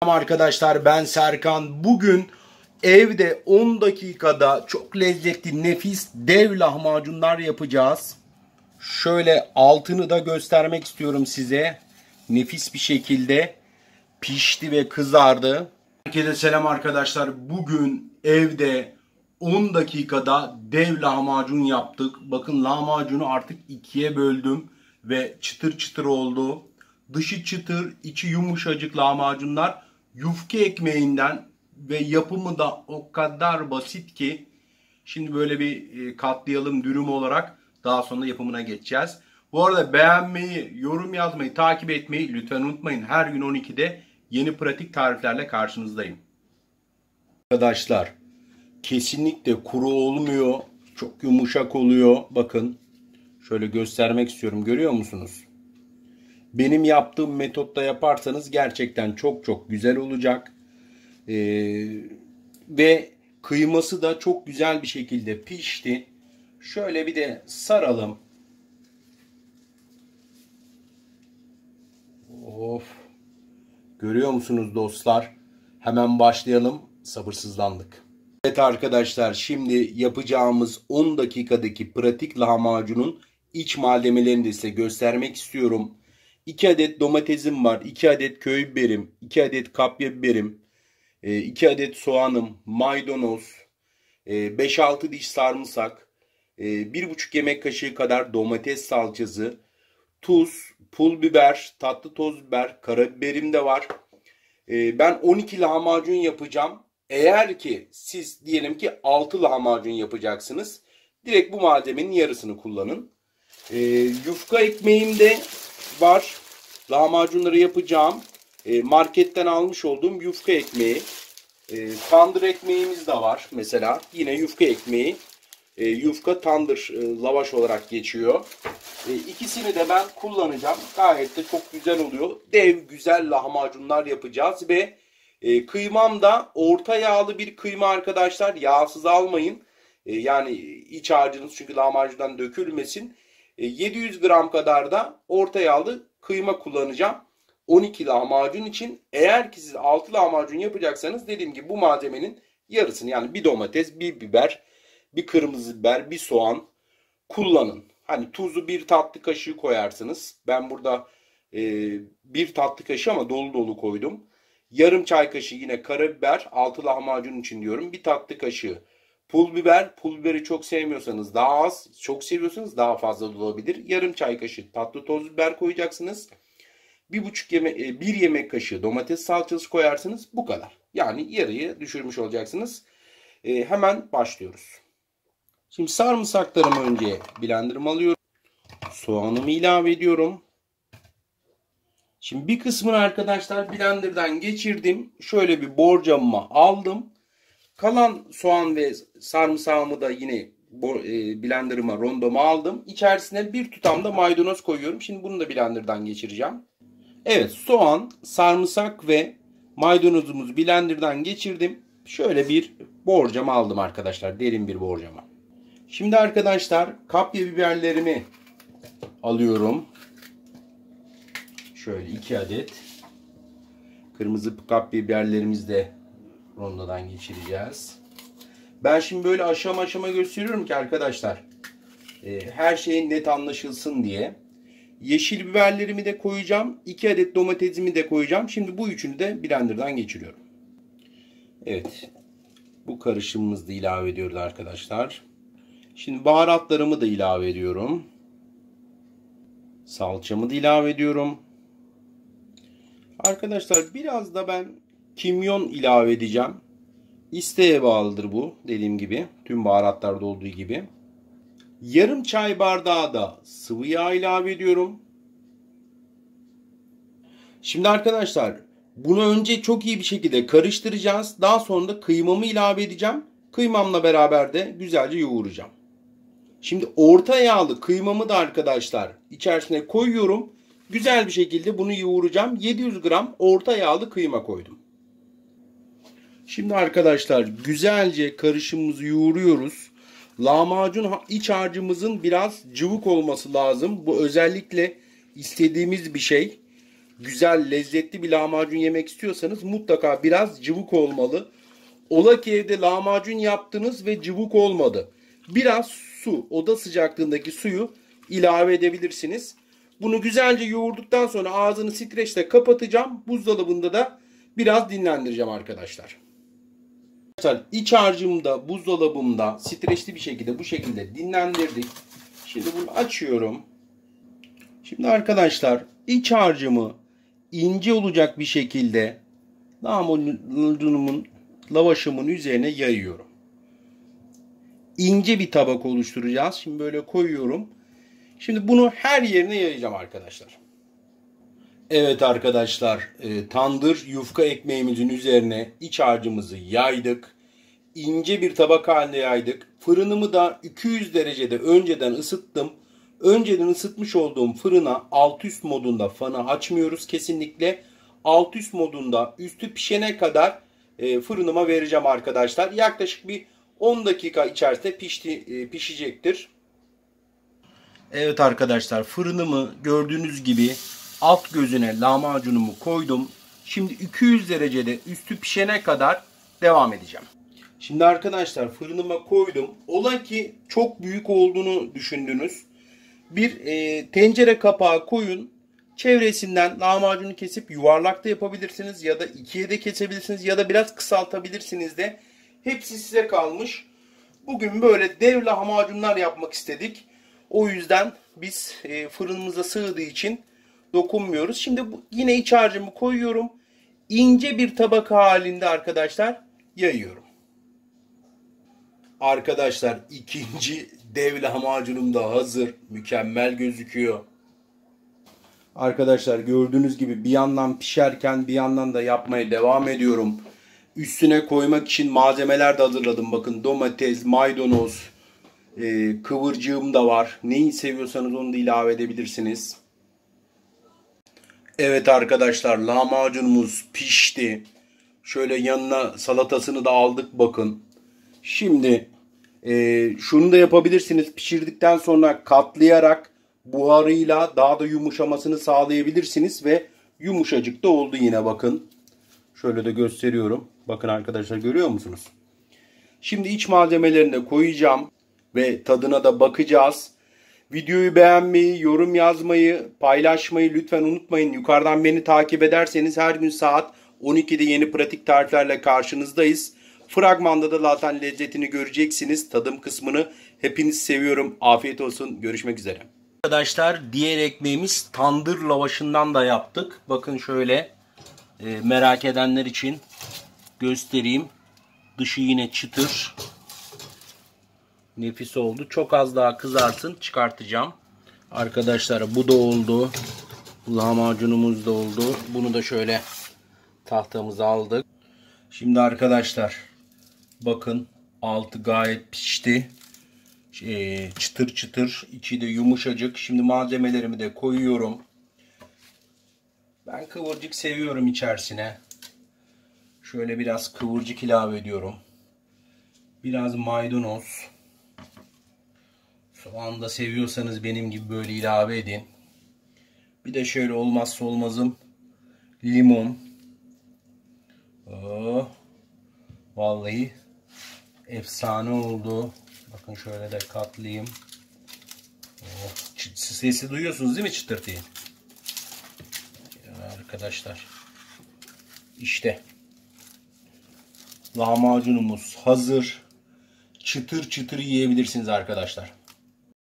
Merhaba arkadaşlar, ben Serkan. Bugün evde 10 dakikada çok lezzetli, nefis dev lahmacunlar yapacağız. Şöyle altını da göstermek istiyorum size. Nefis bir şekilde pişti ve kızardı. Herkese selam arkadaşlar. Bugün evde 10 dakikada dev lahmacun yaptık. Bakın, lahmacunu artık ikiye böldüm ve çıtır çıtır oldu. Dışı çıtır, içi yumuşacık lahmacunlar. Yufka ekmeğinden ve yapımı da o kadar basit ki şimdi böyle bir katlayalım dürüm olarak, daha sonra yapımına geçeceğiz. Bu arada beğenmeyi, yorum yazmayı, takip etmeyi lütfen unutmayın. Her gün 12'de yeni pratik tariflerle karşınızdayım. Arkadaşlar, kesinlikle kuru olmuyor. Çok yumuşak oluyor. Bakın, şöyle göstermek istiyorum. Görüyor musunuz? Benim yaptığım metotta yaparsanız gerçekten çok çok güzel olacak. Ve kıyması da çok güzel bir şekilde pişti. Şöyle bir de saralım. Of. Görüyor musunuz dostlar? Hemen başlayalım. Sabırsızlandık. Evet arkadaşlar, şimdi yapacağımız 10 dakikadaki pratik lahmacunun iç malzemelerini de size göstermek istiyorum. 2 adet domatesim var, 2 adet köy biberim, 2 adet kapya biberim, 2 adet soğanım, maydanoz, 5-6 diş sarımsak, 1,5 yemek kaşığı kadar domates salçası, tuz, pul biber, tatlı toz biber, karabiberim de var. Ben 12 lahmacun yapacağım. Eğer ki siz diyelim ki 6 lahmacun yapacaksınız, direkt bu malzemenin yarısını kullanın. Yufka ekmeğim de var. Lahmacunları yapacağım. Marketten almış olduğum yufka ekmeği. Tandır ekmeğimiz de var mesela. Yine yufka ekmeği. Yufka tandır lavaş olarak geçiyor. İkisini de ben kullanacağım. Gayet de çok güzel oluyor. Dev güzel lahmacunlar yapacağız ve kıymam da orta yağlı bir kıyma arkadaşlar. Yağsız almayın. Yani iç harcınız çünkü lahmacundan dökülmesin. 700 gram kadar da orta yağlı kıyma kullanacağım 12 lahmacun için. Eğer ki siz 6 lahmacun yapacaksanız dediğim gibi bu malzemenin yarısını, yani bir domates, bir biber, bir kırmızı biber, bir soğan kullanın. Hani tuzu 1 tatlı kaşığı koyarsınız. Ben burada 1 tatlı kaşığı ama dolu dolu koydum. Yarım çay kaşığı yine karabiber, 6 lahmacun için diyorum. 1 tatlı kaşığı pul biber. Pul biberi çok sevmiyorsanız daha az, çok seviyorsanız daha fazla da olabilir. Yarım çay kaşığı tatlı toz biber koyacaksınız. 1 yemek kaşığı domates salçası koyarsınız. Bu kadar. Yani yarıyı düşürmüş olacaksınız. Hemen başlıyoruz. Şimdi sarımsaklarımı önce blenderıma alıyorum. Soğanımı ilave ediyorum. Şimdi bir kısmını arkadaşlar blenderdan geçirdim. Şöyle bir borcamıma aldım. Kalan soğan ve sarımsağımı da yine blenderıma, rondoma aldım. İçerisine bir tutam da maydanoz koyuyorum. Şimdi bunu da blenderdan geçireceğim. Evet, soğan, sarımsak ve maydanozumuzu blenderdan geçirdim. Şöyle bir borcama aldım arkadaşlar. Derin bir borcama. Şimdi arkadaşlar kapya biberlerimi alıyorum. Şöyle 2 adet. Kırmızı kapya biberlerimizi de rondodan geçireceğiz. Ben şimdi böyle aşama aşama gösteriyorum ki arkadaşlar her şeyin net anlaşılsın diye. Yeşil biberlerimi de koyacağım. 2 adet domatesimi de koyacağım. Şimdi bu üçünü de blenderdan geçiriyorum. Evet. Bu karışımımızı da ilave ediyoruz arkadaşlar. Şimdi baharatlarımı da ilave ediyorum. Salçamı da ilave ediyorum. Arkadaşlar biraz da ben kimyon ilave edeceğim. İsteğe bağlıdır bu. Dediğim gibi tüm baharatlarda olduğu gibi. Yarım çay bardağı da sıvı yağ ilave ediyorum. Şimdi arkadaşlar bunu önce çok iyi bir şekilde karıştıracağız. Daha sonra da kıymamı ilave edeceğim. Kıymamla beraber de güzelce yoğuracağım. Şimdi orta yağlı kıymamı da arkadaşlar içerisine koyuyorum. Güzel bir şekilde bunu yoğuracağım. 700 gram orta yağlı kıyma koydum. Şimdi arkadaşlar güzelce karışımımızı yoğuruyoruz. Lahmacun iç harcımızın biraz cıvık olması lazım. Bu özellikle istediğimiz bir şey. güzel, lezzetli bir lahmacun yemek istiyorsanız mutlaka biraz cıvık olmalı. Ola ki evde lahmacun yaptınız ve cıvık olmadı. Biraz su, oda sıcaklığındaki suyu ilave edebilirsiniz. Bunu güzelce yoğurduktan sonra ağzını streçle kapatacağım. Buzdolabında da biraz dinlendireceğim arkadaşlar. İç harcımı da buzdolabımda streçli bir şekilde bu şekilde dinlendirdik. Şimdi bunu açıyorum. Şimdi arkadaşlar iç harcımı ince olacak bir şekilde lahmacunumun, lavaşımın üzerine yayıyorum. İnce bir tabak oluşturacağız. Şimdi böyle koyuyorum. Şimdi bunu her yerine yayacağım arkadaşlar. Evet arkadaşlar, tandır yufka ekmeğimizin üzerine iç harcımızı yaydık. İnce bir tabak halinde yaydık. Fırınımı da 200 derecede önceden ısıttım. Önceden ısıtmış olduğum fırına alt üst modunda fanı açmıyoruz kesinlikle. Alt üst modunda üstü pişene kadar fırınıma vereceğim arkadaşlar. Yaklaşık bir 10 dakika içerisinde pişecektir. Evet arkadaşlar, fırınımı gördüğünüz gibi alt gözüne lahmacunumu koydum. Şimdi 200 derecede üstü pişene kadar devam edeceğim. Şimdi arkadaşlar fırınıma koydum. Ola ki çok büyük olduğunu düşündünüz. Bir tencere kapağı koyun. Çevresinden lahmacunu kesip yuvarlak da yapabilirsiniz. Ya da ikiye de kesebilirsiniz. Ya da biraz kısaltabilirsiniz de. Hepsi size kalmış. Bugün böyle dev lahmacunlar yapmak istedik. O yüzden biz fırınımıza sığdığı için dokunmuyoruz. Şimdi yine iç harcımı koyuyorum. İnce bir tabaka halinde arkadaşlar yayıyorum. Arkadaşlar ikinci dev lahmacunum da hazır. Mükemmel gözüküyor. Arkadaşlar gördüğünüz gibi bir yandan pişerken bir yandan da yapmaya devam ediyorum. Üstüne koymak için malzemeler de hazırladım. Bakın domates, maydanoz, kıvırcığım da var. Neyi seviyorsanız onu da ilave edebilirsiniz. Evet arkadaşlar lahmacunumuz pişti. Şöyle yanına salatasını da aldık bakın. Şimdi şunu da yapabilirsiniz. Pişirdikten sonra katlayarak buharıyla daha da yumuşamasını sağlayabilirsiniz. Ve yumuşacık da oldu yine bakın. Şöyle de gösteriyorum. Bakın arkadaşlar görüyor musunuz? Şimdi iç malzemelerini de koyacağım. Ve tadına da bakacağız. Videoyu beğenmeyi, yorum yazmayı, paylaşmayı lütfen unutmayın. Yukarıdan beni takip ederseniz her gün saat 12'de yeni pratik tariflerle karşınızdayız. Fragmanda da zaten lezzetini göreceksiniz. Tadım kısmını hepinizi seviyorum. Afiyet olsun. Görüşmek üzere. Arkadaşlar diğer ekmeğimiz tandır lavaşından da yaptık. Bakın şöyle merak edenler için göstereyim. Dışı yine çıtır. Nefis oldu. Çok az daha kızarsın. Çıkartacağım. Arkadaşlar bu da oldu. Lahmacunumuz da oldu. Bunu da şöyle tahtamıza aldık. Şimdi arkadaşlar bakın altı gayet pişti. Çıtır çıtır. İçi de yumuşacık. Şimdi malzemelerimi de koyuyorum. Ben kıvırcık seviyorum içerisine. Şöyle biraz kıvırcık ilave ediyorum. Biraz maydanoz. Soğan da seviyorsanız benim gibi böyle ilave edin. Bir de şöyle olmazsa olmazım limon. Oh, vallahi efsane oldu. Bakın şöyle de katlayayım. Oh, sesi duyuyorsunuz değil mi çıtırtıyı? Arkadaşlar işte lahmacunumuz hazır. Çıtır çıtır yiyebilirsiniz arkadaşlar.